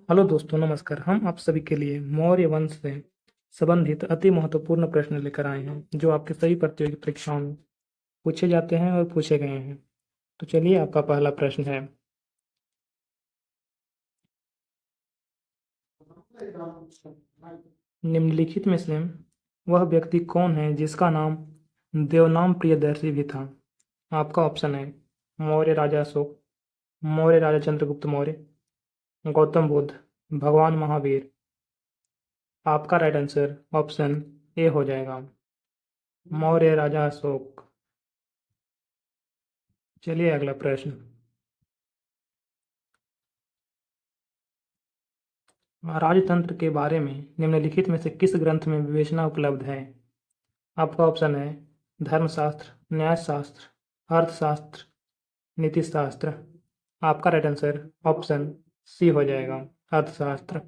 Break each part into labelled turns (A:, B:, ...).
A: Hello दोस्तों, नमस्कार। हम आप सभी के लिए मौर्य वंश से संबंधित अति महत्वपूर्ण प्रश्न लेकर आए हैं जो आपके सभी प्रतियोगी परीक्षाओं में पूछे जाते हैं और पूछे गए हैं। तो चलिए, आपका पहला प्रश्न है, निम्नलिखित में से वह व्यक्ति कौन है जिसका नाम देवनाम प्रियदर्शी भी था? आपका ऑप्शन है मौर्य राजा अशोक, मौर्य राजा चंद्रगुप्त मौर्य, गौतम बुद्ध, भगवान महावीर। आपका राइट आंसर ऑप्शन ए हो जाएगा, मौर्य राजा अशोक। चलिए, अगला प्रश्न। राजतंत्र के बारे में निम्नलिखित में से किस ग्रंथ में विवेचना उपलब्ध है? आपका ऑप्शन है धर्मशास्त्र, न्यायशास्त्र, अर्थशास्त्र, नीतिशास्त्र। आपका राइट आंसर ऑप्शन सी हो जाएगा, अर्थशास्त्र।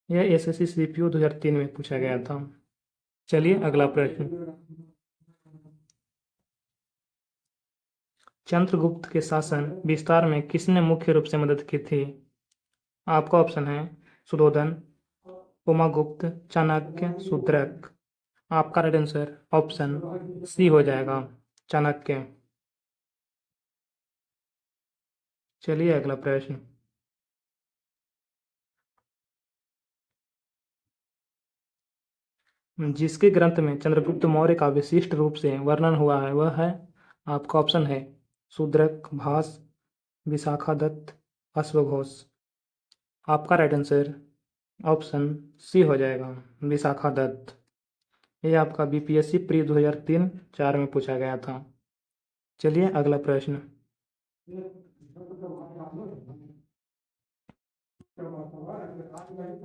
A: यह एसएससी सीपीयू 2003 में पूछा गया था। चलिए, अगला प्रश्न। चंद्रगुप्त के शासन विस्तार में किसने मुख्य रूप से मदद की थी? आपका ऑप्शन है सुधोधन, उमागुप्त, चाणक्य, शूद्रक। आपका राइट आंसर ऑप्शन सी हो जाएगा, चाणक्य। चलिए, अगला प्रश्न। जिसके ग्रंथ में चंद्रगुप्त मौर्य का विशिष्ट रूप से वर्णन हुआ है वह है, आपका ऑप्शन है शूद्रक, भास, विशाखादत्त, अश्वघोष। आपका राइट आंसर ऑप्शन सी हो जाएगा, विशाखादत्त। ये आपका बीपीएससी प्री 2003-4 में पूछा गया था। चलिए, अगला प्रश्न।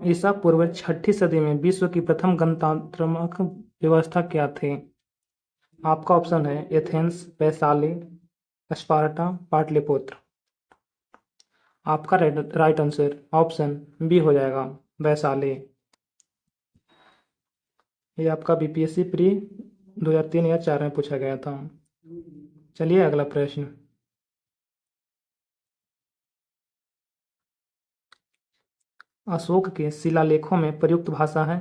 A: ईसा पूर्व 6ठी सदी में विश्व की प्रथम गणतंत्रात्मक व्यवस्था क्या थी? आपका ऑप्शन है एथेंस, वैशाली, स्पार्टा, पाटलिपुत्र। आपका राइट आंसर ऑप्शन बी हो जाएगा, वैशाली। ये आपका बीपीएससी प्री 2003 या 4 में पूछा गया था। चलिए, अगला प्रश्न। अशोक के शिलालेखों में प्रयुक्त भाषा है?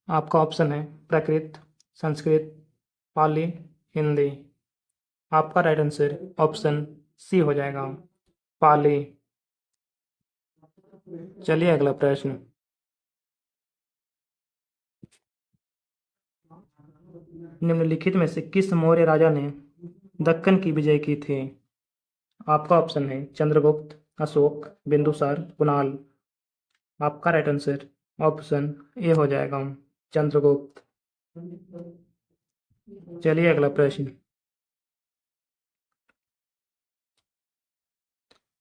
A: आपका ऑप्शन है प्राकृत, संस्कृत, पाली, हिंदी। आपका राइट आंसर ऑप्शन सी हो जाएगा, पाली। चलिए, अगला प्रश्न। निम्नलिखित में से किस मौर्य राजा ने दक्कन की विजय की थी? आपका ऑप्शन है चंद्रगुप्त, अशोक, बिंदुसार, कुणाल। आपका राइट आंसर ऑप्शन ए हो जाएगा, चंद्रगुप्त। चलिए, अगला प्रश्न।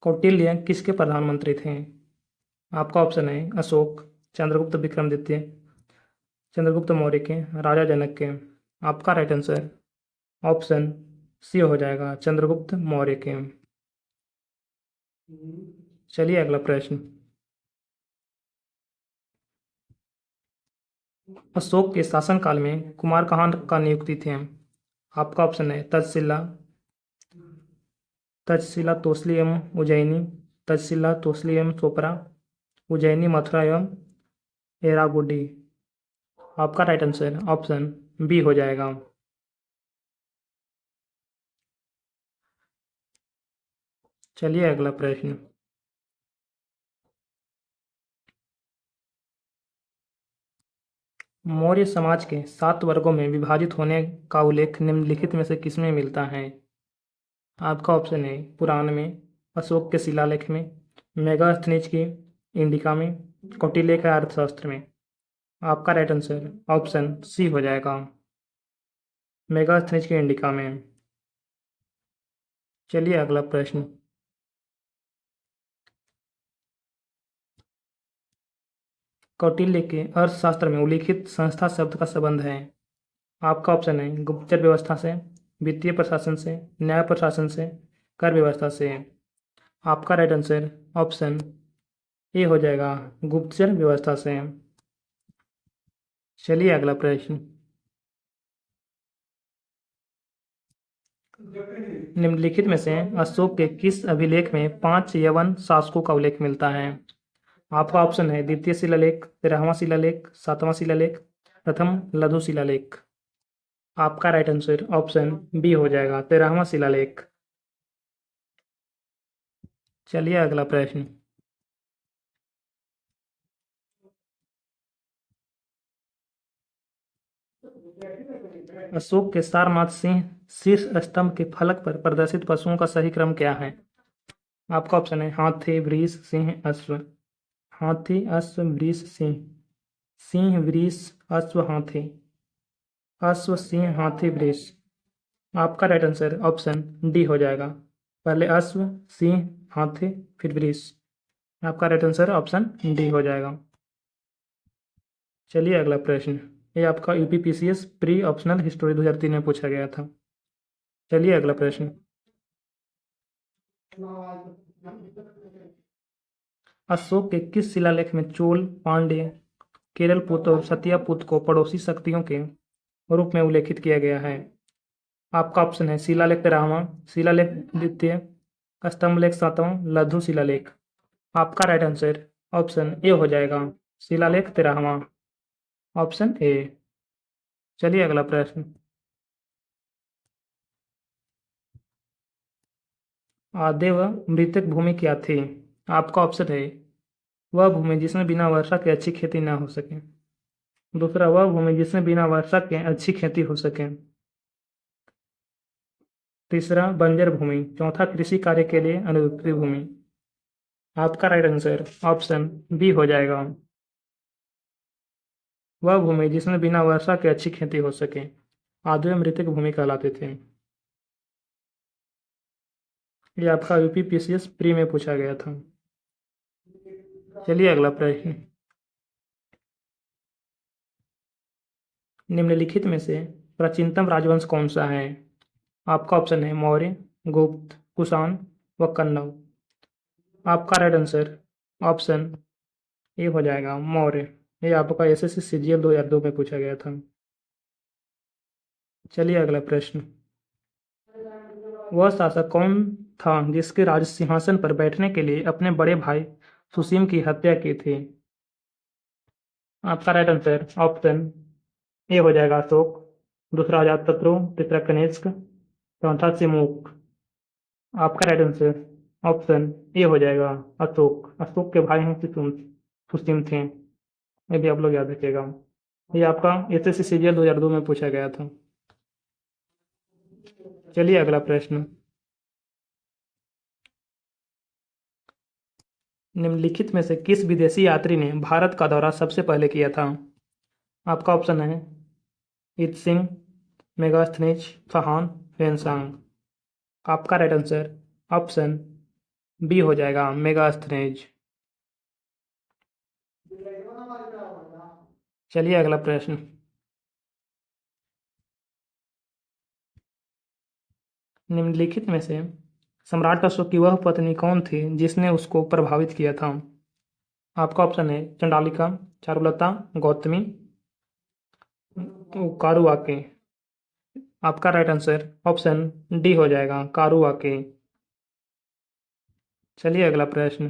A: कौटिल्य किसके प्रधानमंत्री थे? आपका ऑप्शन है अशोक, चंद्रगुप्त विक्रमादित्य, चंद्रगुप्त मौर्य के, राजा जनक के। आपका राइट आंसर ऑप्शन सी हो जाएगा, चंद्रगुप्त मौर्य के। चलिए, अगला प्रश्न। अशोक के शासनकाल में कुमार कहाँ का नियुक्ति थे? आपका ऑप्शन है तक्षशिला, तक्षशिला तोसली एवं उज्जैनी, तक्षशिला तोसली एवं चोपड़ा, उज्जैनी, मथुरा एवं एरागुडी। आपका राइट आंसर ऑप्शन बी हो जाएगा। चलिए, अगला प्रश्न। मौर्य समाज के 7 वर्गों में विभाजित होने का उल्लेख निम्नलिखित में से किसमें मिलता है? आपका ऑप्शन है पुराण में, अशोक के शिलालेख में, मेगास्थनीज की इंडिका में, कौटिल्य के अर्थशास्त्र में। आपका राइट आंसर ऑप्शन सी हो जाएगा, मेगास्थनीज की इंडिका में। चलिए, अगला प्रश्न। कौटिल्य के अर्थशास्त्र में उल्लिखित संस्था शब्द का संबंध है? आपका ऑप्शन है गुप्तचर व्यवस्था से, वित्तीय प्रशासन से, न्याय प्रशासन से, कर व्यवस्था से। आपका राइट आंसर ऑप्शन ए हो जाएगा, गुप्तचर व्यवस्था से। चलिए, अगला प्रश्न। निम्नलिखित में से अशोक के किस अभिलेख में 5 यवन शासकों का उल्लेख मिलता है? आपका ऑप्शन है द्वितीय शिलालेख, 13वां शिलालेख, 7वां शिलालेख, प्रथम लघु शिलालेख। आपका राइट आंसर ऑप्शन बी हो जाएगा, 13वां शिलालेख। चलिए अगला प्रश्न। अशोक के सारनाथ सिंह शीर्ष स्तंभ के फलक पर प्रदर्शित पशुओं का सही क्रम क्या है? आपका ऑप्शन है हाथी, वृष, सिंह, अश्व। हाथी, अश्व, वृष, सिंह। सिंह, वृष, अश्व, हाथी। अश्व, सिंह, हाथी, वृष। आपका राइट आंसर ऑप्शन डी हो जाएगा, पहले अश्व, सिंह, हाथी, फिर वृष। आपका राइट आंसर ऑप्शन डी हो जाएगा। चलिए अगला प्रश्न। ये आपका यूपीपीसीएस प्री ऑप्शनल हिस्टोरी 2003 में पूछा गया था। चलिए अगला प्रश्न। अशोक के किस शिलालेख में चोल, पांड्य, केरलपुत और सतियापुत को पड़ोसी शक्तियों के रूप में उल्लेखित किया गया है? आपका ऑप्शन है शिलालेख 13वां, शिलालेख द्वितीय, स्तंभलेख 7वां, लघु शिलालेख। आपका राइट आंसर ऑप्शन ए हो जाएगा, शिलालेख 13वां, ऑप्शन ए। चलिए अगला प्रश्न। आदेव मृतक भूमि क्या थी? आपका ऑप्शन है वह भूमि जिसमें बिना वर्षा के अच्छी खेती ना हो सके। दूसरा, वह भूमि जिसमें बिना वर्षा के अच्छी खेती हो सके। तीसरा, बंजर भूमि। चौथा, कृषि कार्य के लिए अनुपयुक्त भूमि। आपका राइट आंसर ऑप्शन बी हो जाएगा, वह भूमि जिसमें बिना वर्षा के अच्छी खेती हो सके, आद्य मृतक भूमि कहलाते थे। ये आपका यूपीपीसीएस प्री में पूछा गया था। चलिए अगला प्रश्न। निम्नलिखित में से प्राचीनतम राजवंश कौन सा है? आपका ऑप्शन है मौर्य, गुप्त, कुषाण व कन्नव। आपका राइट आंसर ऑप्शन ए हो जाएगा, मौर्य। ये आपका एसएससी सीजीएल 2002 में पूछा गया था। चलिए अगला प्रश्न। वह शासक कौन था जिसके राज सिंहासन पर बैठने के लिए अपने बड़े भाई सुसीम की हत्या की थी? आपका राइट आंसर ऑप्शन ए हो जाएगा, अशोक। दूसरा, अजातशत्रु। तीसरा, कनिष्क। चौथा, सिमुक। आपका राइट आंसर ऑप्शन ए हो जाएगा, अशोक। अशोक के भाई हैं सुसीम थे, ये भी आप लोग याद रखिएगा। ये आपका एसएससी सीजीएल 2002 में पूछा गया था। चलिए अगला प्रश्न। निम्नलिखित में से किस विदेशी यात्री ने भारत का दौरा सबसे पहले किया था? आपका ऑप्शन है इत्सिंग, मेगास्थनीज, फहान, फेनसांग। आपका राइट आंसर ऑप्शन बी हो जाएगा, मेगास्थनीज। चलिए अगला प्रश्न। निम्नलिखित में से सम्राट अशोक की वह पत्नी कौन थी जिसने उसको प्रभावित किया था? आपका ऑप्शन है चंडालिका, चारुलता, गौतमी, कारुआके। आपका राइट आंसर ऑप्शन डी हो जाएगा, कारुआके। चलिए अगला प्रश्न।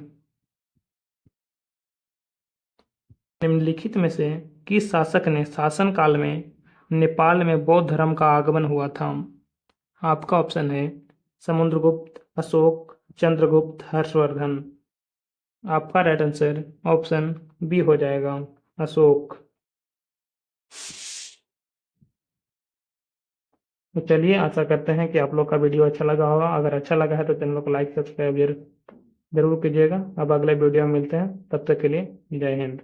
A: निम्नलिखित में से किस शासक ने शासन काल में नेपाल में बौद्ध धर्म का आगमन हुआ था? आपका ऑप्शन है समुद्रगुप्त, अशोक, चंद्रगुप्त, हर्षवर्धन। आपका राइट आंसर ऑप्शन बी हो जाएगा, अशोक। तो चलिए, आशा करते हैं कि आप लोग का वीडियो अच्छा लगा होगा। अगर अच्छा लगा है तो चैनल को लाइक, सब्सक्राइब जरूर कीजिएगा। अब अगले वीडियो में मिलते हैं, तब तक के लिए जय हिंद।